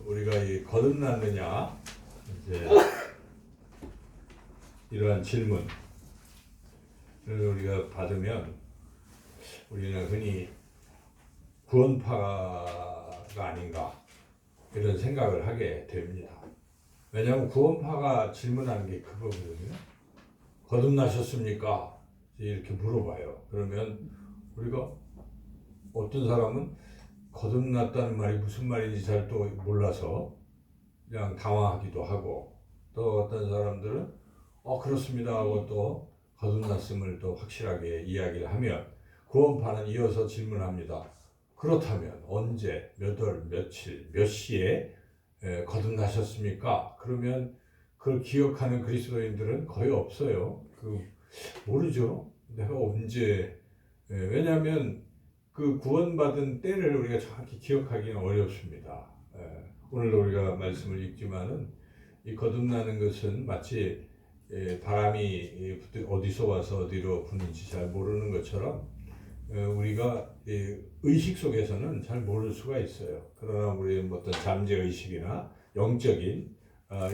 우리가 이 거듭났느냐 이제 이러한 질문을 우리가 받으면 우리는 흔히 구원파가 아닌가 이런 생각을 하게 됩니다. 왜냐하면 구원파가 질문하는 게 그거거든요. 거듭나셨습니까? 이렇게 물어봐요. 그러면 우리가 어떤 사람은 거듭났다는 말이 무슨 말인지 잘 또 몰라서 그냥 당황하기도 하고, 또 어떤 사람들은 그렇습니다 하고 또 거듭났음을 또 확실하게 이야기를 하면 구원파는 이어서 질문합니다. 그렇다면 언제, 몇 월, 며칠, 몇 시에 거듭나셨습니까? 그러면 그걸 기억하는 그리스도인들은 거의 없어요. 모르죠. 내가 언제, 왜냐하면 그 구원받은 때를 우리가 정확히 기억하기는 어렵습니다. 오늘도 우리가 말씀을 읽지만은 이 거듭나는 것은 마치 바람이 어디서 와서 어디로 부는지 잘 모르는 것처럼 우리가 의식 속에서는 잘 모를 수가 있어요. 그러나 우리의 어떤 잠재 의식이나 영적인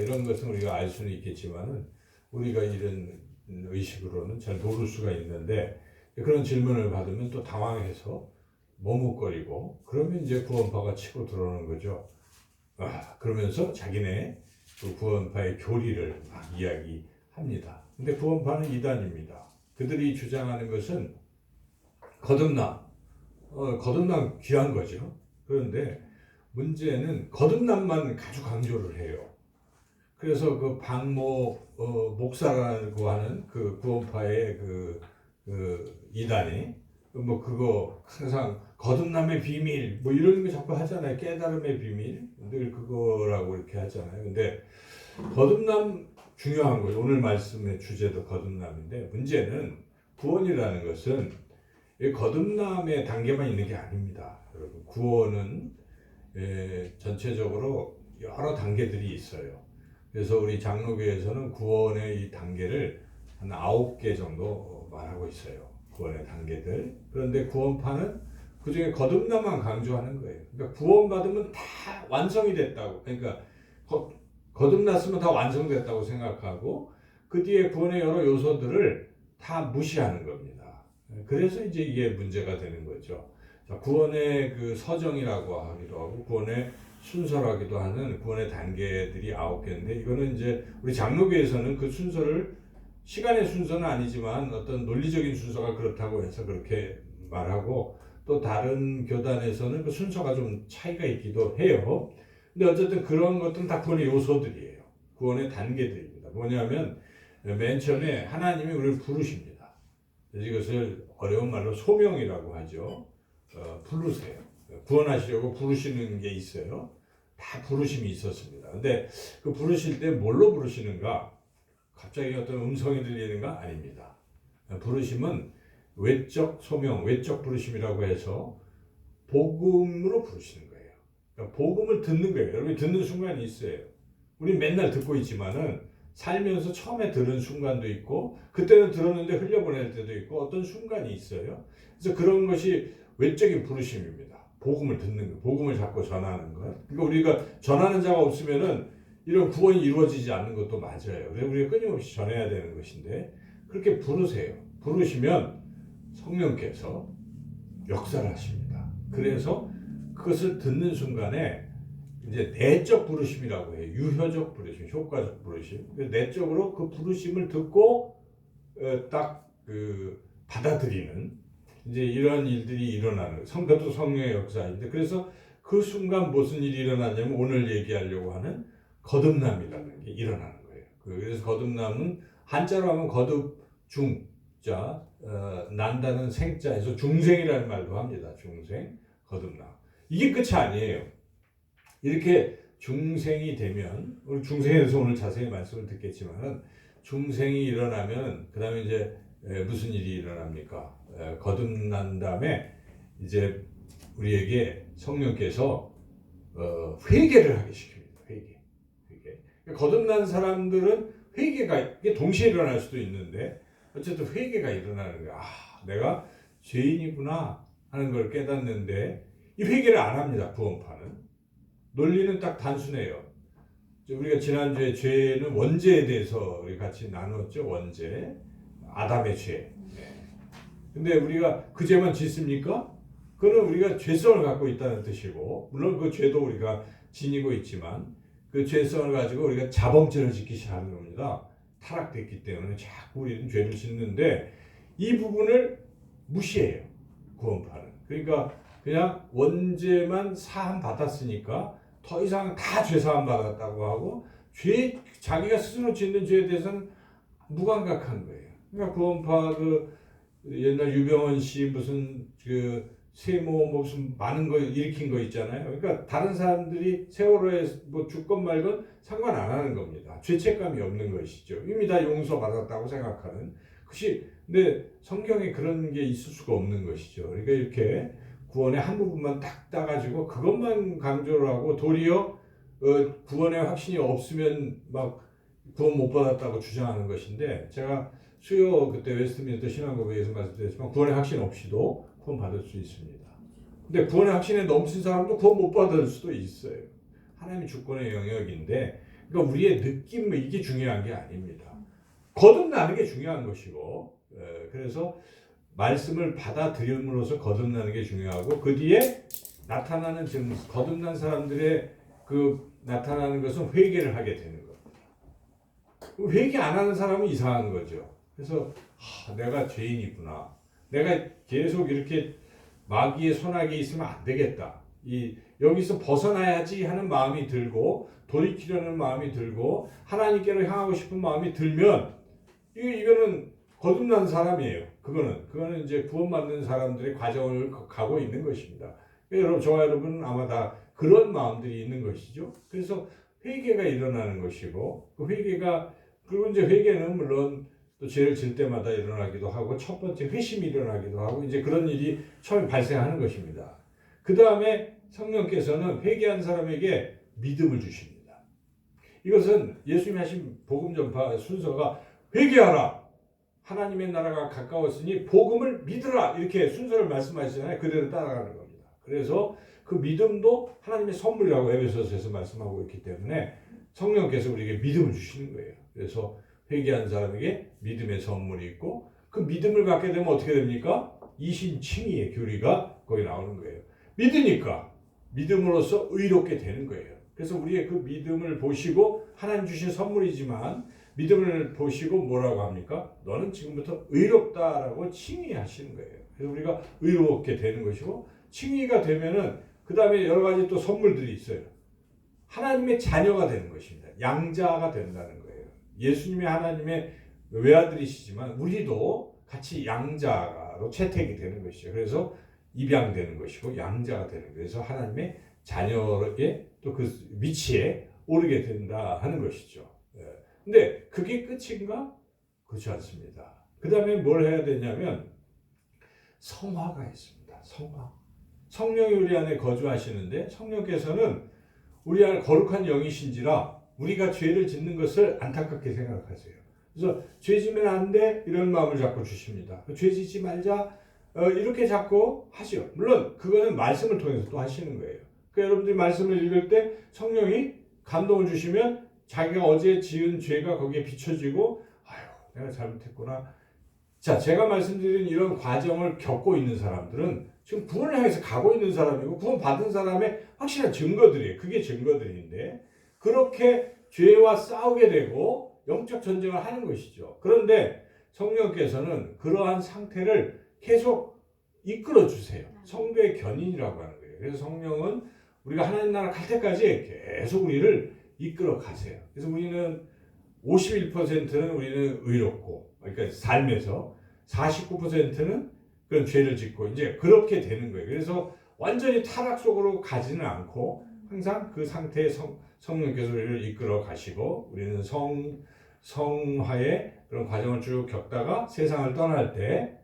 이런 것은 우리가 알 수는 있겠지만은 우리가 이런 의식으로는 잘 모를 수가 있는데, 그런 질문을 받으면 또 당황해서 머뭇거리고, 그러면 이제 구원파가 치고 들어오는 거죠. 그러면서 자기네 그 구원파의 교리를 막 이야기합니다. 근데 구원파는 이단입니다. 그들이 주장하는 것은 거듭남 귀한 거죠. 그런데 문제는 거듭남만 아주 강조를 해요. 그래서 그 박모 목사라고 하는 그 구원파의 그 이단이 그거 항상 거듭남의 비밀 이런 거 자꾸 하잖아요. 깨달음의 비밀 늘 그거라고 이렇게 하잖아요. 근데 거듭남 중요한 거예요. 오늘 말씀의 주제도 거듭남인데, 문제는 구원이라는 것은 거듭남의 단계만 있는 게 아닙니다. 여러분, 구원은 전체적으로 여러 단계들이 있어요. 그래서 우리 장로교에서는 구원의 이 단계를 한 9개 정도 말하고 있어요. 구원의 단계들. 그런데 구원파는 그 중에 거듭남만 강조하는 거예요. 그러니까 구원받으면 다 완성이 됐다고. 그러니까 거듭났으면 다 완성됐다고 생각하고 그 뒤에 구원의 여러 요소들을 다 무시하는 겁니다. 그래서 이제 이게 문제가 되는 거죠. 구원의 그 서정이라고 하기도 하고 구원의 순서라기도 하는 구원의 단계들이 9개인데, 이거는 이제 우리 장로교에서는 그 순서를 시간의 순서는 아니지만 어떤 논리적인 순서가 그렇다고 해서 그렇게 말하고, 또 다른 교단에서는 그 순서가 좀 차이가 있기도 해요. 근데 어쨌든 그런 것들은 다 구원의 요소들이에요. 구원의 단계들입니다. 뭐냐면 맨 처음에 하나님이 우리를 부르십니다. 이것을 어려운 말로 소명이라고 하죠. 부르세요. 구원하시려고 부르시는 게 있어요. 다 부르심이 있었습니다. 근데 그 부르실 때 뭘로 부르시는가? 갑자기 어떤 음성이 들리는가? 아닙니다. 부르심은 외적 소명, 외적 부르심이라고 해서 복음으로 부르시는 거예요. 그러니까 복음을 듣는 거예요. 여러분이 듣는 순간이 있어요. 우리 맨날 듣고 있지만은 살면서 처음에 들은 순간도 있고, 그때는 들었는데 흘려보낼 때도 있고, 어떤 순간이 있어요. 그래서 그런 것이 외적인 부르심입니다. 복음을 듣는 것, 복음을 잡고 전하는 것. 그러니까 우리가 전하는 자가 없으면은 이런 구원이 이루어지지 않는 것도 맞아요. 그래서 우리가 끊임없이 전해야 되는 것인데, 그렇게 부르세요. 부르시면 성령께서 역사를 하십니다. 그래서 그것을 듣는 순간에 이제 내적 부르심이라고 해요. 유효적 부르심, 효과적 부르심. 내적으로 그 부르심을 듣고 딱 받아들이는 이제 이런 일들이 일어나는, 그것도 성령의 역사인데, 그래서 그 순간 무슨 일이 일어나냐면 오늘 얘기하려고 하는 거듭남이라는 게 일어나는 거예요. 그래서 거듭남은 한자로 하면 거듭중자, 난다는 생자에서 중생이라는 말도 합니다. 중생, 거듭남. 이게 끝이 아니에요. 이렇게 중생이 되면, 우리 중생에 대해서 오늘 자세히 말씀을 듣겠지만은, 중생이 일어나면 그 다음에 이제 무슨 일이 일어납니까? 거듭난 다음에 이제 우리에게 성령께서 회개를 하게 시킵니다. 회개. 거듭난 사람들은 회개가 이게 동시에 일어날 수도 있는데, 어쨌든 회개가 일어나는 거야. 내가 죄인이구나 하는 걸 깨닫는데, 이 회개를 안 합니다. 구원파는. 논리는 딱 단순해요. 우리가 지난주에 죄는 원죄에 대해서 우리 같이 나눴죠. 원죄, 아담의 죄. 근데 우리가 그 죄만 짓습니까? 그거는 우리가 죄성을 갖고 있다는 뜻이고, 물론 그 죄도 우리가 지니고 있지만 그 죄성을 가지고 우리가 자범죄를 짓기 시작하는 겁니다. 타락됐기 때문에 자꾸 우리는 죄를 짓는데 이 부분을 무시해요. 구원파는. 그러니까 그냥 원죄만 사함 받았으니까 더 이상 다 죄 사함 받았다고 하고 자기가 스스로 짓는 죄에 대해서는 무감각한 거예요. 그러니까 구원파 그 옛날 유병원 씨 무슨 그 세모 무슨 많은 거 일으킨 거 있잖아요. 그러니까 다른 사람들이 세월호에 뭐 죽건 말건 상관 안 하는 겁니다. 죄책감이 없는 것이죠. 이미 다 용서받았다고 생각하는 것이. 근데 성경에 그런 게 있을 수가 없는 것이죠. 그러니까 이렇게 구원의 한 부분만 딱 따가지고 그것만 강조를 하고 도리어 구원의 확신이 없으면 막 구원 못 받았다고 주장하는 것인데, 제가 수요 그때 웨스트민스터 신앙고백에서 말씀드렸지만 구원의 확신 없이도 구원 받을 수 있습니다. 근데 구원의 확신에 넘친 사람도 구원 못 받을 수도 있어요. 하나님의 주권의 영역인데, 그러니까 우리의 느낌 이게 중요한 게 아닙니다. 거듭나는 게 중요한 것이고, 그래서 말씀을 받아들임으로써 거듭나는 게 중요하고, 그 뒤에 나타나는 증, 거듭난 사람들의 그 나타나는 것은 회개를 하게 되는 겁니다. 회개 안 하는 사람은 이상한 거죠. 그래서 내가 죄인이구나. 내가 계속 이렇게 마귀의 손아귀에 있으면 안 되겠다. 여기서 벗어나야지 하는 마음이 들고 돌이키려는 마음이 들고 하나님께로 향하고 싶은 마음이 들면 이거는 거듭난 사람이에요. 그거는 이제 구원받는 사람들의 과정을 가고 있는 것입니다. 여러분, 저와 여러분은 아마 다 그런 마음들이 있는 것이죠. 그래서 회개가 일어나는 것이고, 그 회개가, 그리고 이제 회개는 물론 또 죄를 질 때마다 일어나기도 하고, 첫 번째 회심이 일어나기도 하고, 이제 그런 일이 처음에 발생하는 것입니다. 그 다음에 성령께서는 회개한 사람에게 믿음을 주십니다. 이것은 예수님이 하신 복음 전파 순서가 회개하라, 하나님의 나라가 가까웠으니 복음을 믿으라, 이렇게 순서를 말씀하시잖아요. 그대로 따라가는 겁니다. 그래서 그 믿음도 하나님의 선물이라고 에베소서에서 말씀하고 있기 때문에 성령께서 우리에게 믿음을 주시는 거예요. 그래서 회개한 사람에게 믿음의 선물이 있고, 그 믿음을 갖게 되면 어떻게 됩니까? 이신칭의의 교리가 거기 나오는 거예요. 믿으니까 믿음으로써 의롭게 되는 거예요. 그래서 우리의 그 믿음을 보시고, 하나님 주신 선물이지만 믿음을 보시고 뭐라고 합니까? 너는 지금부터 의롭다라고 칭의하시는 거예요. 그래서 우리가 의롭게 되는 것이고, 칭의가 되면은 그 다음에 여러 가지 또 선물들이 있어요. 하나님의 자녀가 되는 것입니다. 양자가 된다는 거예요. 예수님이 하나님의 외아들이시지만 우리도 같이 양자로 채택이 되는 것이죠. 그래서 입양되는 것이고 양자가 되는 거예요. 그래서 하나님의 자녀의 또 그 위치에 오르게 된다 하는 것이죠. 근데 그게 끝인가? 그렇지 않습니다. 그 다음에 뭘 해야 되냐면 성화가 있습니다. 성화. 성령이 우리 안에 거주하시는데, 성령께서는 우리 안에 거룩한 영이신지라 우리가 죄를 짓는 것을 안타깝게 생각하세요. 그래서 죄 지면 안 돼, 이런 마음을 자꾸 주십니다. 죄 짓지 말자, 이렇게 자꾸 하시오. 물론 그거는 말씀을 통해서 또 하시는 거예요. 그러니까 여러분들이 말씀을 읽을 때 성령이 감동을 주시면 자기가 어제 지은 죄가 거기에 비춰지고, 아유, 내가 잘못했구나. 자, 제가 말씀드린 이런 과정을 겪고 있는 사람들은 지금 구원을 향해서 가고 있는 사람이고, 구원 받은 사람의 확실한 증거들이에요. 그게 증거들인데, 그렇게 죄와 싸우게 되고 영적 전쟁을 하는 것이죠. 그런데 성령께서는 그러한 상태를 계속 이끌어 주세요. 성도의 견인이라고 하는 거예요. 그래서 성령은 우리가 하나님 나라 갈 때까지 계속 우리를 이끌어 가세요. 그래서 우리는 51%는 우리는 의롭고, 그러니까 삶에서 49%는 그런 죄를 짓고 이제 그렇게 되는 거예요. 그래서 완전히 타락 속으로 가지는 않고 항상 그 상태에 성령께서 우리를 이끌어 가시고, 우리는 성화의 그런 과정을 쭉 겪다가 세상을 떠날 때,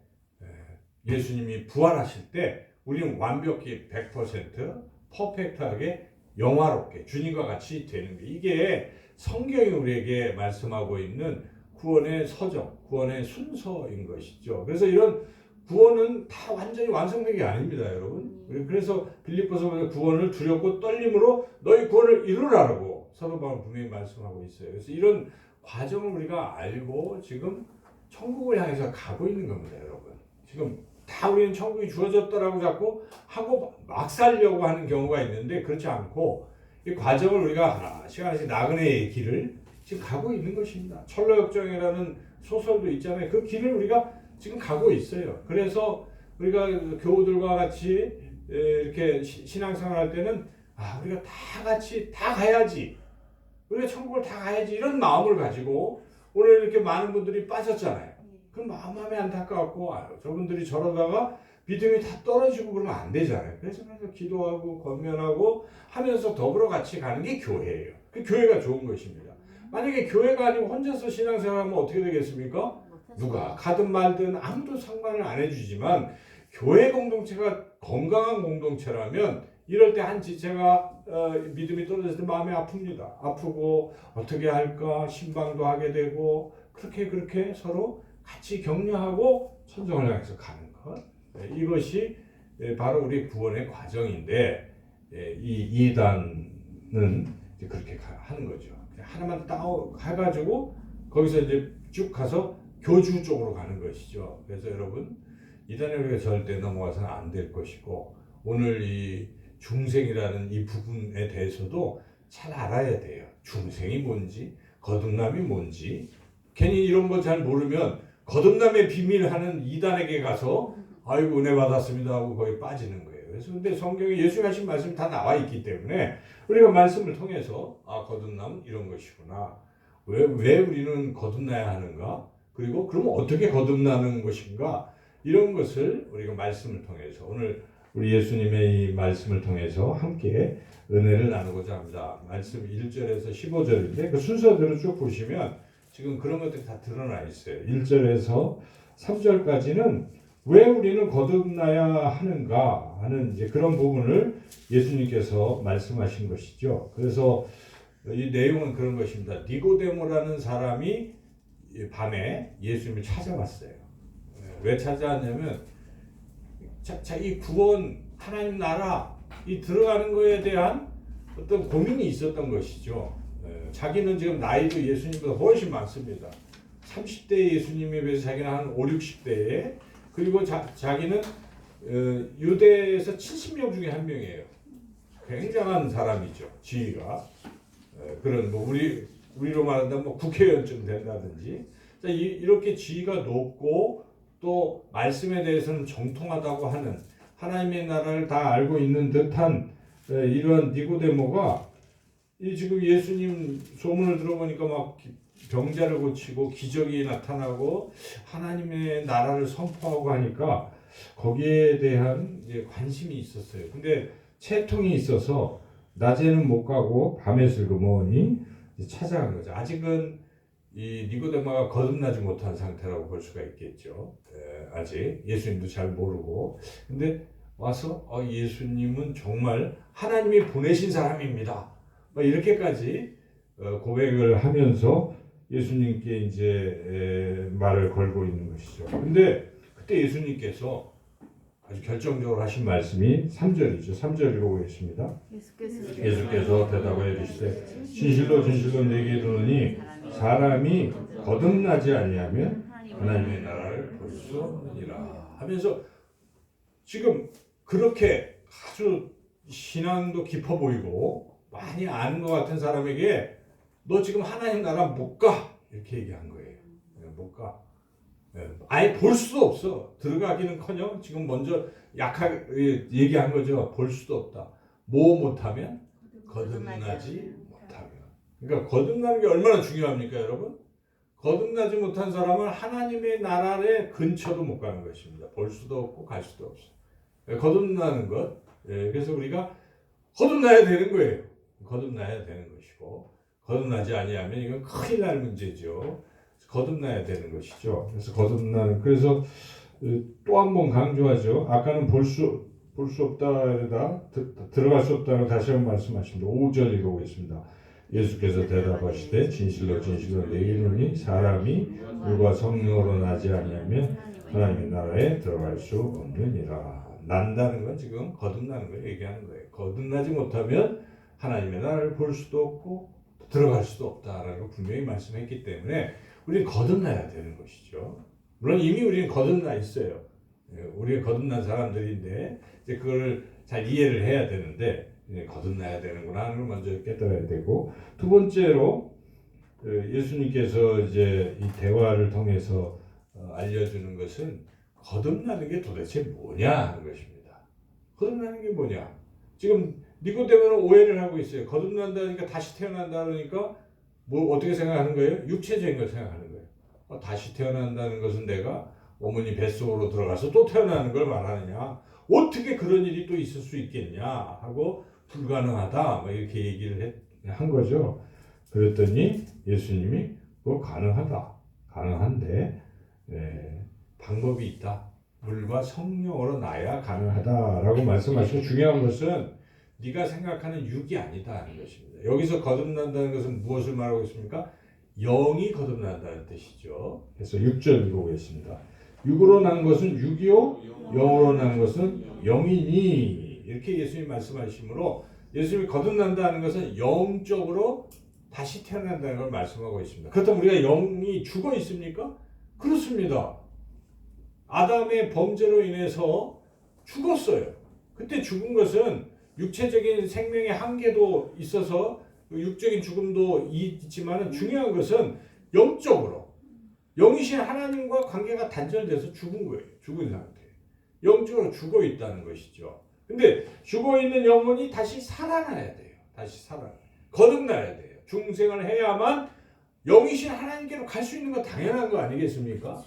예수님이 부활하실 때 우리는 완벽히 100% 퍼펙트하게 영화롭게 주님과 같이 되는 거예요. 이게 성경이 우리에게 말씀하고 있는 구원의 서정, 구원의 순서인 것이죠. 그래서 이런 구원은 다 완전히 완성된 게 아닙니다, 여러분. 그래서 빌립보서 구원을 두렵고 떨림으로 너희 구원을 이루라라고 사도 바울은 분명히 말씀하고 있어요. 그래서 이런 과정을 우리가 알고 지금 천국을 향해서 가고 있는 겁니다, 여러분. 지금 다 우리는 천국이 주어졌다라고 자꾸 하고 막 살려고 하는 경우가 있는데 그렇지 않고 이 과정을 우리가 하나씩 하나씩 나그네의 길을 지금 가고 있는 것입니다. 철로역정이라는 소설도 있잖아요. 그 길을 우리가 지금 가고 있어요. 그래서 우리가 교우들과 같이 이렇게 신앙생활 할 때는 우리가 다 같이 다 가야지. 우리가 천국을 다 가야지. 이런 마음을 가지고 오늘 이렇게 많은 분들이 빠졌잖아요. 그 마음이 안타까웠고 저분들이 저러다가 믿음이 다 떨어지고 그러면 안 되잖아요. 그래서 기도하고 권면하고 하면서 더불어 같이 가는 게 교회예요. 그 교회가 좋은 것입니다. 만약에 교회가 아니고 혼자서 신앙생활하면 어떻게 되겠습니까? 누가 가든 말든 아무도 상관을 안 해주지만 교회 공동체가 건강한 공동체라면 이럴 때 한 지체가 믿음이 떨어졌을 때 마음이 아픕니다. 아프고 어떻게 할까 신방도 하게 되고 그렇게 서로 같이 격려하고 천정을 향해서 가는 것. 이것이 바로 우리 구원의 과정인데 이 2단은 그렇게 하는 거죠. 하나만 따오 해가지고 거기서 이제 쭉 가서 교주 쪽으로 가는 것이죠. 그래서 여러분 2단에 우리가 절대 넘어가서는 안 될 것이고 오늘 이 중생이라는 이 부분에 대해서도 잘 알아야 돼요. 중생이 뭔지 거듭남이 뭔지 괜히 이런 거 잘 모르면 거듭남의 비밀 하는 2단에게 가서 아이고 은혜 받았습니다 하고 거기 빠지는 거예요. 그래서 근데 성경에 예수님 하신 말씀이 다 나와 있기 때문에 우리가 말씀을 통해서 거듭남은 이런 것이구나. 왜 우리는 거듭나야 하는가? 그리고 그러면 어떻게 거듭나는 것인가? 이런 것을 우리가 말씀을 통해서 오늘 우리 예수님의 이 말씀을 통해서 함께 은혜를 나누고자 합니다. 말씀 1절에서 15절인데 그 순서대로 쭉 보시면 지금 그런 것들이 다 드러나 있어요. 1절에서 3절까지는 왜 우리는 거듭나야 하는가 하는 이제 그런 부분을 예수님께서 말씀하신 것이죠. 그래서 이 내용은 그런 것입니다. 니고데모라는 사람이 밤에 예수님을 찾아왔어요. 왜 찾아왔냐면 이 구원 하나님 나라 이 들어가는 거에 대한 어떤 고민이 있었던 것이죠. 자기는 지금 나이도 예수님보다 훨씬 많습니다. 30대 예수님에 비해서 자기는 한 5, 60대에 그리고 자기는 유대에서 70명 중에 한 명이에요. 굉장한 사람이죠. 지위가 그런 뭐 우리로 말한다면 뭐 국회의원쯤 된다든지 이렇게 지위가 높고 또 말씀에 대해서는 정통하다고 하는 하나님의 나라를 다 알고 있는 듯한 이런 니고데모가 이 지금 예수님 소문을 들어보니까 막 병자를 고치고 기적이 나타나고 하나님의 나라를 선포하고 하니까 거기에 대한 관심이 있었어요. 근데 채통이 있어서 낮에는 못 가고 밤에 슬그머니 찾아간 거죠. 아직은 이 니고데모가 거듭나지 못한 상태라고 볼 수가 있겠죠. 아직 예수님도 잘 모르고 근데 와서 예수님은 정말 하나님이 보내신 사람입니다. 이렇게까지 고백을 하면서 예수님께 이제 말을 걸고 있는 것이죠. 근데 그때 예수님께서 아주 결정적으로 하신 말씀이 3절이죠. 3절 읽어보겠습니다. 예수께서 대답하여 이르시되 진실로 진실로 내게 이르노니 사람이 거듭나지 아니하면 하나님의 나라를 볼 수 없느니라 하면서 지금 그렇게 아주 신앙도 깊어 보이고 많이 아는 것 같은 사람에게 너 지금 하나님 나라 못 가 이렇게 얘기한 거예요. 못 가. 아예 볼 수도 없어. 들어가기는커녕 지금 먼저 약하게 얘기한 거죠. 볼 수도 없다. 뭐 못하면 거듭나지 못하면. 그러니까 거듭나는 게 얼마나 중요합니까, 여러분? 거듭나지 못한 사람은 하나님의 나라의 근처도 못 가는 것입니다. 볼 수도 없고 갈 수도 없어. 거듭나는 것. 그래서 우리가 거듭나야 되는 거예요. 거듭나야 되는 것이고 거듭나지 아니하면 이건 큰일 날 문제죠. 거듭나야 되는 것이죠. 그래서 그래서 또 한 번 강조하죠. 아까는 볼 수 없다에다 들어갈 수 없다는 다시 한번 말씀하십니다. 5절 읽어보겠습니다. 예수께서 대답하시되 진실로 진실로 내게 이르노니 사람이 물과 성령으로 나지 아니하면 하나님의 나라에 들어갈 수 없느니라. 난다는 건 지금 거듭나는 걸 얘기하는 거예요. 거듭나지 못하면 하나님의 나라를 볼 수도 없고 들어갈 수도 없다라는 걸 분명히 말씀했기 때문에 우리는 거듭나야 되는 것이죠. 물론 이미 우리는 거듭나 있어요. 우리가 거듭난 사람들인데 이제 그걸 잘 이해를 해야 되는데 거듭나야 되는구나 하는 걸 먼저 깨달아야 되고, 두 번째로 예수님께서 이제 이 대화를 통해서 알려주는 것은 거듭나는 게 도대체 뭐냐 하는 것입니다. 거듭나는 게 뭐냐? 지금 니고데모는 오해를 하고 있어요. 거듭난다니까 다시 태어난다 그러니까 뭐 어떻게 생각하는 거예요? 육체적인 걸 생각하는 거예요. 다시 태어난다는 것은 내가 어머니 뱃속으로 들어가서 또 태어나는 걸 말하느냐? 어떻게 그런 일이 또 있을 수 있겠냐 하고 불가능하다 뭐 이렇게 얘기를 한 거죠. 그랬더니 예수님이 뭐 가능한데 방법이 있다. 물과 성령으로 나야 가능하다라고 말씀하시고, 중요한 것은 네가 생각하는 육이 아니다 하는 것입니다. 여기서 거듭난다는 것은 무엇을 말하고 있습니까? 영이 거듭난다는 뜻이죠. 그래서 6절 읽어보겠습니다. 육으로 난 것은 육이요, 영으로 난 것은 영이니. 이렇게 예수님이 말씀하시므로 예수님이 거듭난다는 것은 영적으로 다시 태어난다는 걸 말씀하고 있습니다. 그렇다면 우리가 영이 죽어 있습니까? 그렇습니다. 아담의 범죄로 인해서 죽었어요. 그때 죽은 것은 육체적인 생명의 한계도 있어서 육적인 죽음도 있지만 중요한 것은 영적으로 영이신 하나님과 관계가 단절돼서 죽은 거예요. 죽은 상태. 영적으로 죽어 있다는 것이죠. 근데 죽어 있는 영혼이 다시 살아나야 돼요. 거듭나야 돼요. 중생을 해야만 영이신 하나님께로 갈 수 있는 거 당연한 거 아니겠습니까?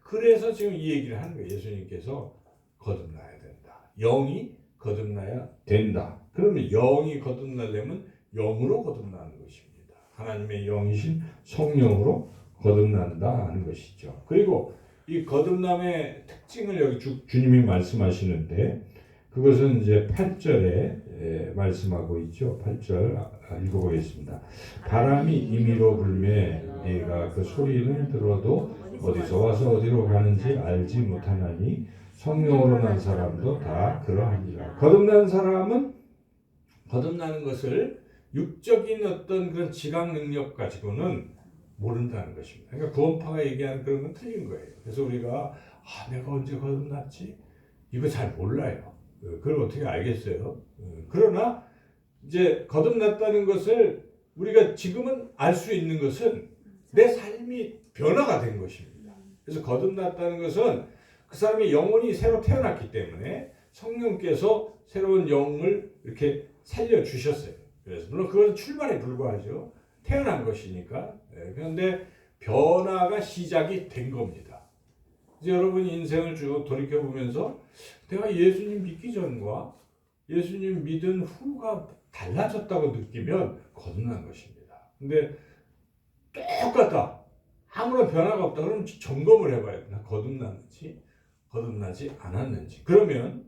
그래서 지금 이 얘기를 하는 거예요. 예수님께서 거듭나야 된다. 영이 거듭나야 된다. 그러면 영이 거듭나려면 영으로 거듭나는 것입니다. 하나님의 영이신 성령으로 거듭난다 하는 것이죠. 그리고 이 거듭남의 특징을 여기 주님이 말씀하시는데, 그것은 이제 8절에 말씀하고 있죠. 8절 읽어보겠습니다. 바람이 임의로 불매 네가 그 소리는 들어도 어디서 와서 어디로 가는지 알지 못하나니 성령으로 난 사람도 다 그러하니라. 거듭난 사람은 거듭나는 것을 육적인 어떤 그런 지각 능력 가지고는 모른다는 것입니다. 그러니까 구원파가 얘기하는 그런 건 틀린 거예요. 그래서 우리가 내가 언제 거듭났지? 이거 잘 몰라요. 그걸 어떻게 알겠어요? 그러나 이제 거듭났다는 것을 우리가 지금은 알 수 있는 것은 내 삶이 변화가 된 것입니다. 그래서 거듭났다는 것은 그 사람의 영혼이 새로 태어났기 때문에 성령께서 새로운 영을 이렇게 살려주셨어요. 그래서 물론 그건 출발에 불과하죠. 태어난 것이니까. 그런데 변화가 시작이 된 겁니다. 이제 여러분 인생을 쭉 돌이켜보면서 내가 예수님 믿기 전과 예수님 믿은 후가 달라졌다고 느끼면 거듭난 것입니다. 근데 똑같다. 아무런 변화가 없다. 그러면 점검을 해봐야 돼. 나 거듭났는지 거듭나지 않았는지. 그렇다면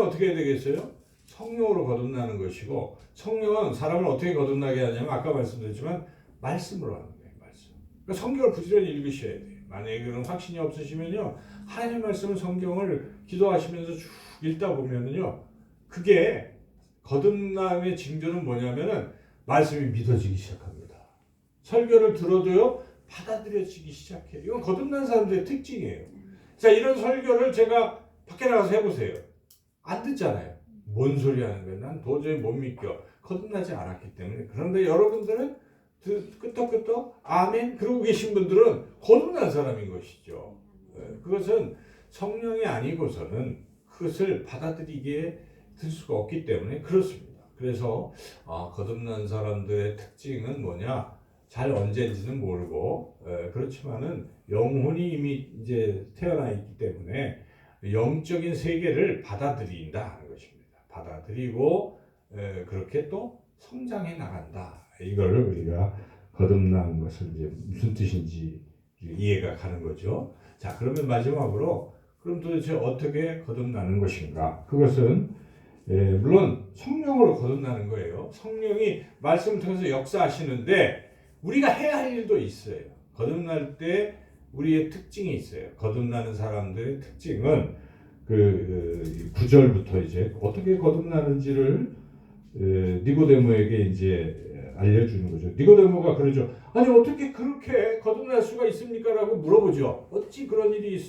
어떻게 해야 되겠어요? 성령으로 거듭나는 것이고, 성령은 사람을 어떻게 거듭나게 하냐면 아까 말씀드렸지만 말씀으로 하는 거예요. 말씀. 그러니까 성경을 부지런히 읽으셔야 돼요. 만약에 그런 확신이 없으시면요, 하나님의 말씀을 성경을 기도하시면서 쭉 읽다 보면은요, 그게 거듭남의 징조는 뭐냐면은 말씀이 믿어지기 시작합니다. 설교를 들어도요 받아들여지기 시작해요. 이건 거듭난 사람들의 특징이에요. 자, 이런 설교를 제가 밖에 나가서 해보세요. 안 듣잖아요. 뭔 소리 하는 거예요? 난 도저히 못 믿겨. 거듭나지 않았기 때문에. 그런데 여러분들은 끄떡끄떡 아멘 그러고 계신 분들은 거듭난 사람인 것이죠. 그것은 성령이 아니고서는 그것을 받아들이게 될 수가 없기 때문에 그렇습니다. 그래서 거듭난 사람들의 특징은 뭐냐? 잘 언제인지는 모르고 그렇지만은 영혼이 이미 이제 태어나 있기 때문에 영적인 세계를 받아들인다 하는 것입니다. 받아들이고 그렇게 또 성장해 나간다. 이걸 우리가 거듭난 것을 이제 무슨 뜻인지 이해가 가는 거죠. 자, 그러면 마지막으로 그럼 도대체 어떻게 거듭나는 것인가? 그것은 물론 성령으로 거듭나는 거예요. 성령이 말씀을 통해서 역사하시는데 우리가 해야 할 일도 있어요. 거듭날 때 우리의 특징이 있어요. 거듭나는 사람들의 특징은 그 9절부터 이제 어떻게 거듭나는지를 니고데모에게 이제 알려주는 거죠. 니고데모가 그러죠. 아니 어떻게 그렇게 거듭날 수가 있습니까? 라고 물어보죠. 어찌 그런 일이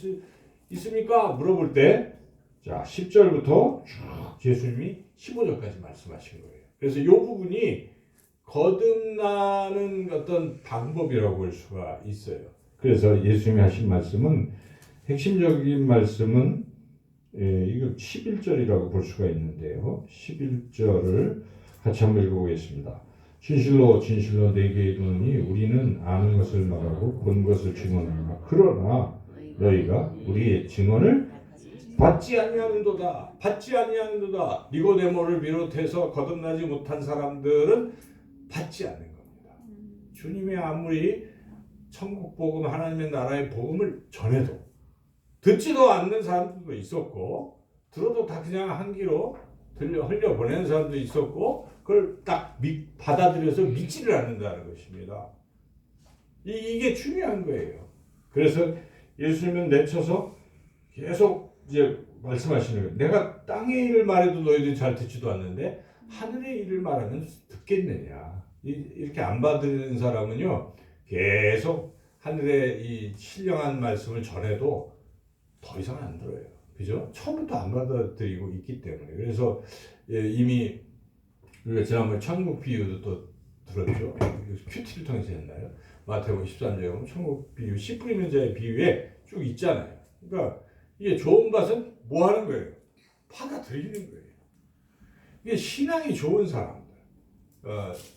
있습니까? 물어볼 때 자 10절부터 쭉 예수님이 15절까지 말씀하신 거예요. 그래서 이 부분이 거듭나는 어떤 방법이라고 볼 수가 있어요. 그래서 예수님이 하신 말씀은 핵심적인 말씀은 이거 11절이라고 볼 수가 있는데요. 11절을 같이 한번 읽어보겠습니다. 진실로 진실로 내게 이르노니 우리는 아는 것을 말하고 본 것을 증언하노라. 그러나 너희가 우리의 증언을 받지 아니하는도다. 받지 아니하는도다. 니고데모를 비롯해서 거듭나지 못한 사람들은 받지 않는 겁니다. 주님이 아무리 천국 복음 하나님의 나라의 복음을 전해도 듣지도 않는 사람들도 있었고 들어도 다 그냥 한 귀로 흘려보내는 사람도 있었고 그걸 딱 받아들여서 믿지를 않는다는 것입니다. 이게 중요한 거예요. 그래서 예수님은 내쳐서 계속 이제 말씀하시는 거예요. 내가 땅의 일을 말해도 너희들이 잘 듣지도 않는데 하늘의 일을 말하면 듣겠느냐. 이렇게 안 받는 사람은요 계속 하늘의 이 신령한 말씀을 전해도 더 이상 안 들어요. 그죠? 처음부터 안 받아들이고 있기 때문에. 그래서 이미 우리가 지난번에 천국 비유도 또 들었죠. 큐티를 통해서 했나요? 마태복음 13장에 보면 천국 비유, 씨 뿌리는 자의 비유에 쭉 있잖아요. 그러니까 이게 좋은 밭은 뭐 하는 거예요? 받아들이는 거예요. 이게 신앙이 좋은 사람들,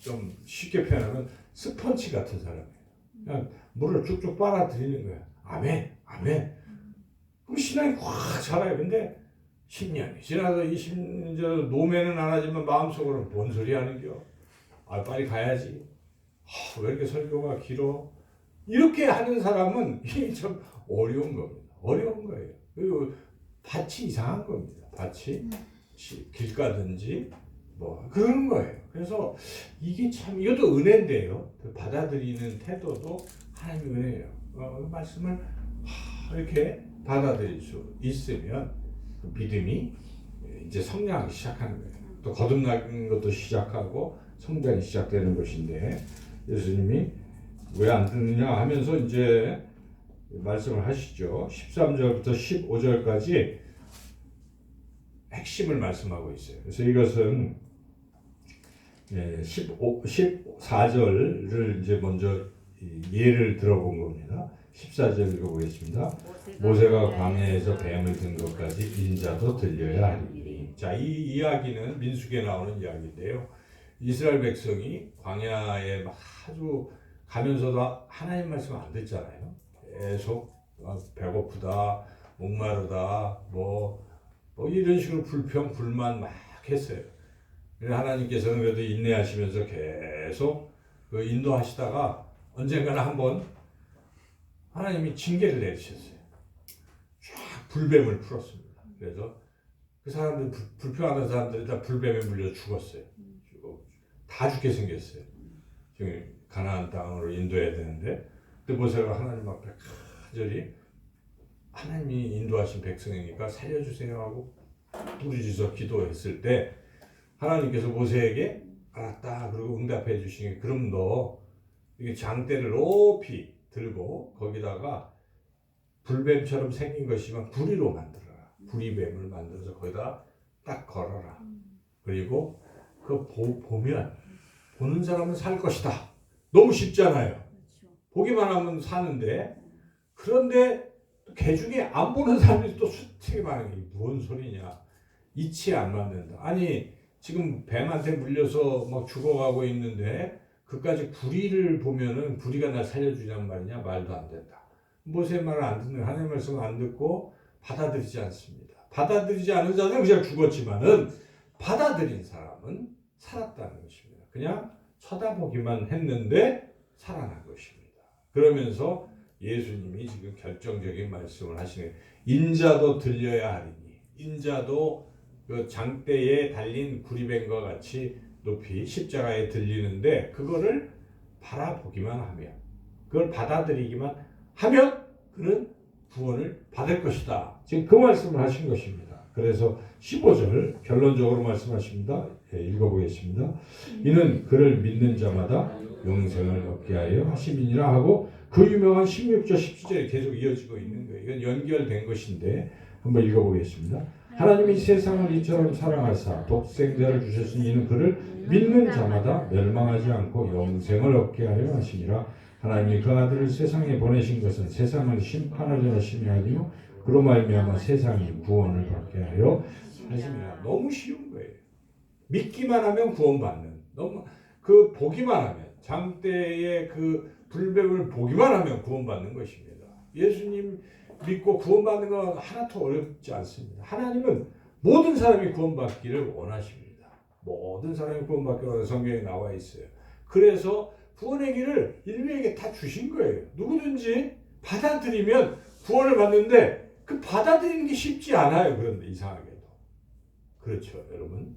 좀 쉽게 표현하면 스펀지 같은 사람이에요. 그냥 물을 쭉쭉 빨아들이는 거야. 아멘, 아멘. 그럼 신앙이 확 자라요. 근데 10년이 지나서 20년 노매는 안 하지만 마음속으로는 뭔 소리 하는겨? 아 빨리 가야지. 왜 이렇게 설교가 길어? 이렇게 하는 사람은 이게 좀 어려운 겁니다. 어려운 거예요. 그리고 밭이 이상한 겁니다. 밭이 길 가든지 뭐 그런 거예요. 그래서 이게 참 이것도 은혜인데요. 받아들이는 태도도 하나님의 은혜예요. 말씀을 이렇게 받아들일 수 있으면 믿음이 이제 성장하기 시작하는 거예요. 또 거듭나는 것도 시작하고 성장이 시작되는 것인데 예수님이 왜 안 듣느냐 하면서 이제 말씀을 하시죠. 13절부터 15절까지 핵심을 말씀하고 있어요. 그래서 이것은 14절을 이제 먼저 예를 들어본 겁니다. 14절 읽어보겠습니다. 모세가 광야에서 뱀을 든 것까지 인자도 들려야 하리니. 자, 이 이야기는 민수기에 나오는 이야기인데요. 이스라엘 백성이 광야에 아주 가면서도 하나님 말씀 안 듣잖아요. 계속 배고프다, 목마르다, 뭐 이런 식으로 불평, 불만 막 했어요. 하나님께서는 그래도 인내하시면서 계속 그 인도하시다가 언젠가는 한번 하나님이 징계를 내리셨어요. 쫙 불뱀을 풀었습니다. 그래서 그 사람들 불평하는 사람들이 다 불뱀에 물려 죽었어요. 다 죽게 생겼어요. 지금 가나안 땅으로 인도해야 되는데 근데 모세가 하나님 앞에 간절히 하나님이 인도하신 백성이니까 살려주세요 하고 부르짖어 기도했을 때 하나님께서 모세에게 알았다 그리고 응답해 주시니 그럼 너 이게 장대를 높이 들고 거기다가 불뱀처럼 생긴 것이면 부리로 만들어라. 부리뱀을 만들어서 거기다 딱 걸어라. 그리고 그 보면 보는 사람은 살 것이다. 너무 쉽잖아요. 보기만 하면 사는데 그런데 개 중에 안 보는 사람들이 또 수치게 많은 게 뭔 소리냐. 이치에 안 맞는다. 아니 지금 뱀한테 물려서 막 죽어가고 있는데 그까지 부리를 보면은 부리가 날 살려주냔 말이냐. 말도 안 된다. 모세의 말을 안 듣는 하나님의 말씀을 안 듣고 받아들이지 않습니다. 받아들이지 않은 자는 그냥 죽었지만은 받아들인 사람은 살았다는 것입니다. 그냥 쳐다보기만 했는데 살아난 것입니다. 그러면서 예수님이 지금 결정적인 말씀을 하시는 인자도 들려야 하리니 인자도 그 장대에 달린 구리뱀과 같이 높이 십자가에 들리는데 그거를 바라보기만 하면, 그걸 받아들이기만 하면 그는 구원을 받을 것이다. 지금 그 말씀을 하신 것입니다. 그래서 15절 결론적으로 말씀하십니다. 읽어보겠습니다. 이는 그를 믿는 자마다 영생을 얻게 하여 하심이니라 하고 그 유명한 16절 17절이 계속 이어지고 있는 거예요. 이건 연결된 것인데 한번 읽어보겠습니다. 하나님이 세상을 이처럼 사랑하사 독생자를 주셨으니 이는 그를 믿는 자마다 멸망하지 않고 영생을 얻게 하려 하시니라. 하나님이 그 아들을 세상에 보내신 것은 세상을 심판하려 하심이 아니요 그로 말미암아 세상이 구원을 받게 하려 하심이라. 너무 쉬운 거예요. 믿기만 하면 구원받는. 너무 그 보기만 하면 장대의 그 불뱀을 보기만 하면 구원받는 것입니다. 예수님 믿고 구원받는 건 하나도 어렵지 않습니다. 하나님은 모든 사람이 구원받기를 원하십니다. 모든 사람이 구원받기를 원하는 성경에 나와 있어요. 그래서 구원의 길을 인류에게 다 주신 거예요. 누구든지 받아들이면 구원을 받는데 그 받아들이는 게 쉽지 않아요. 그런데 이상하게도. 그렇죠, 여러분.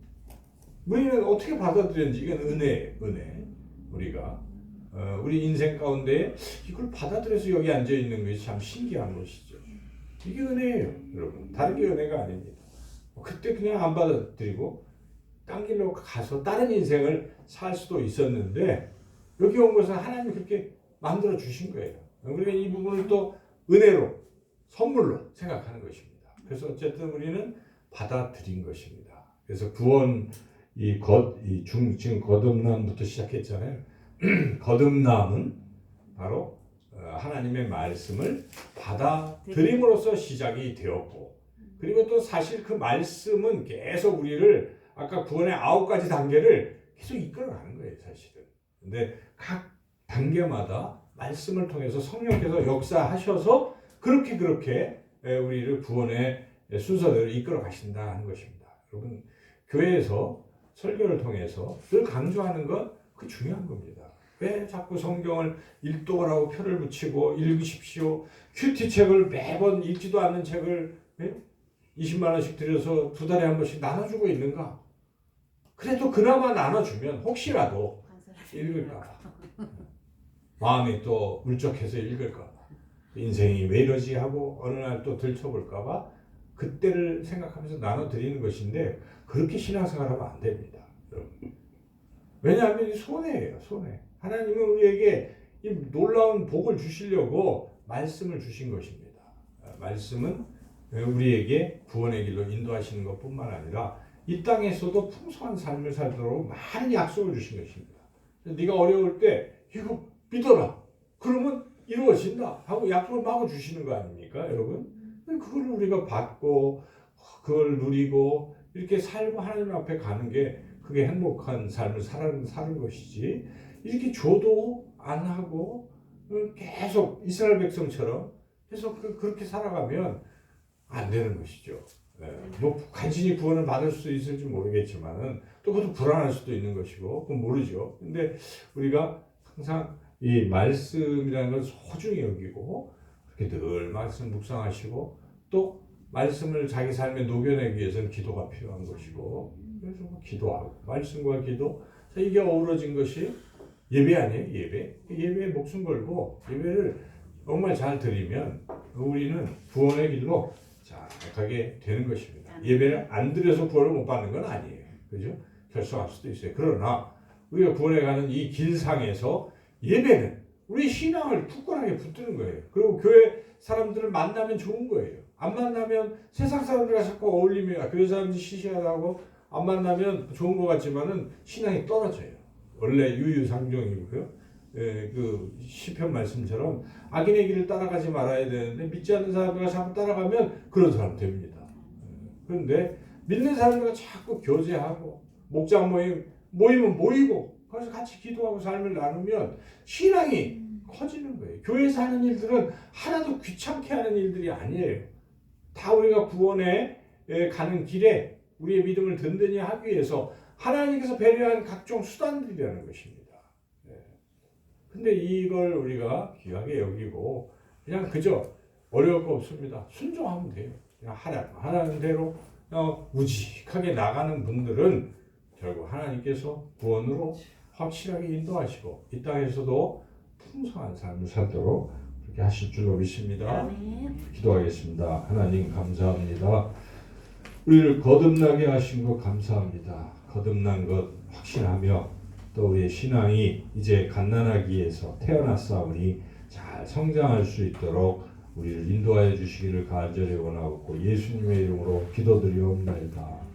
우리는 어떻게 받아들였는지 이건 은혜예요. 은혜. 우리가 우리 인생 가운데 이걸 받아들여서 여기 앉아 있는 것이 참 신기한 것이죠. 이게 은혜예요, 여러분. 다른 게 은혜가 아닙니다. 그때 그냥 안 받아들이고 딴 길로 가서 다른 인생을 살 수도 있었는데 여기 온 것은 하나님이 그렇게 만들어 주신 거예요. 우리가 이 부분을 또 은혜로, 선물로 생각하는 것입니다. 그래서 어쨌든 우리는 받아들인 것입니다. 그래서 구원, 지금 거듭남부터 시작했잖아요. 거듭남은 바로 하나님의 말씀을 받아들임으로써 시작이 되었고, 그리고 또 사실 그 말씀은 계속 우리를 아까 구원의 9가지 단계를 계속 이끌어가는 거예요, 사실은. 근데 각 단계마다 말씀을 통해서 성령께서 역사하셔서 그렇게 우리를 구원의 순서대로 이끌어 가신다는 것입니다. 여러분, 교회에서 설교를 통해서 늘 강조하는 건 그 중요한 겁니다. 왜 자꾸 성경을 읽도라고 표를 붙이고 읽으십시오. 큐티 책을 매번 읽지도 않는 책을 20만 원씩 들여서 2달에 한 번씩 나눠주고 있는가? 그래도 그나마 나눠주면 혹시라도 읽을까 봐. 마음이 또 울적해서 읽을까 봐. 인생이 왜 이러지 하고 어느 날 또 들춰볼까 봐 그때를 생각하면서 나눠드리는 것인데 그렇게 신앙생활하면 안 됩니다. 여러분. 왜냐하면 손해예요. 손해. 하나님은 우리에게 이 놀라운 복을 주시려고 말씀을 주신 것입니다. 말씀은 우리에게 구원의 길로 인도하시는 것뿐만 아니라 이 땅에서도 풍성한 삶을 살도록 많은 약속을 주신 것입니다. 네가 어려울 때 이거 믿어라. 그러면 이루어진다 하고 약속을 마구 주시는 거 아닙니까, 여러분? 그걸 우리가 받고 그걸 누리고 이렇게 살고 하나님 앞에 가는 게 그게 행복한 삶을 사는 것이지, 이렇게 줘도 안 하고 계속 이스라엘 백성처럼 계속 그렇게 살아가면 안 되는 것이죠. 뭐 간신히 구원을 받을 수 있을지 모르겠지만은 또 그것도 불안할 수도 있는 것이고 그건 모르죠. 근데 우리가 항상 이 말씀이라는 걸 소중히 여기고 그렇게 늘 말씀 묵상하시고 또 말씀을 자기 삶에 녹여내기 위해서는 기도가 필요한 것이고, 그래서 기도하고 말씀과 기도, 이게 어우러진 것이 예배 아니에요? 예배에 목숨 걸고 예배를 정말 잘 드리면 우리는 구원의 길로 잘 가게 되는 것입니다. 예배를 안 드려서 구원을 못 받는 건 아니에요. 그죠? 결석할 수도 있어요. 그러나 우리가 구원에 가는 이 길상에서 예배는 우리 신앙을 굳건하게 붙드는 거예요. 그리고 교회 사람들을 만나면 좋은 거예요. 안 만나면 세상 사람들과 자꾸 어울리면 교회 사람들이 시시하다고 안 만나면 좋은 것 같지만은 신앙이 떨어져요. 원래 유유상종이고요. 그 시편 말씀처럼 악인의 길을 따라가지 말아야 되는데 믿지 않는 사람들과 자꾸 따라가면 그런 사람 됩니다. 그런데 믿는 사람들과 자꾸 교제하고 목장 모이면 모이고 거기서 같이 기도하고 삶을 나누면 신앙이 커지는 거예요. 교회에서 하는 일들은 하나도 귀찮게 하는 일들이 아니에요. 다 우리가 구원에 가는 길에 우리의 믿음을 든든히 하기 위해서 하나님께서 배려한 각종 수단들이라는 것입니다. 근데 이걸 우리가 귀하게 여기고 그냥 그저 어려울 거 없습니다. 순종하면 돼요. 그냥 하라는 대로 우직하게 나가는 분들은 결국 하나님께서 구원으로 확실하게 인도하시고 이 땅에서도 풍성한 삶을 살도록 그렇게 하실 줄로 믿습니다. 아멘. 기도하겠습니다. 하나님 감사합니다. 우리를 거듭나게 하신 것 감사합니다. 거듭난 것 확신하며 또 우리의 신앙이 이제 갓난아기 위해서 태어났사오니 잘 성장할 수 있도록 우리를 인도하여 주시기를 간절히 원하옵고 예수님의 이름으로 기도드리옵나이다.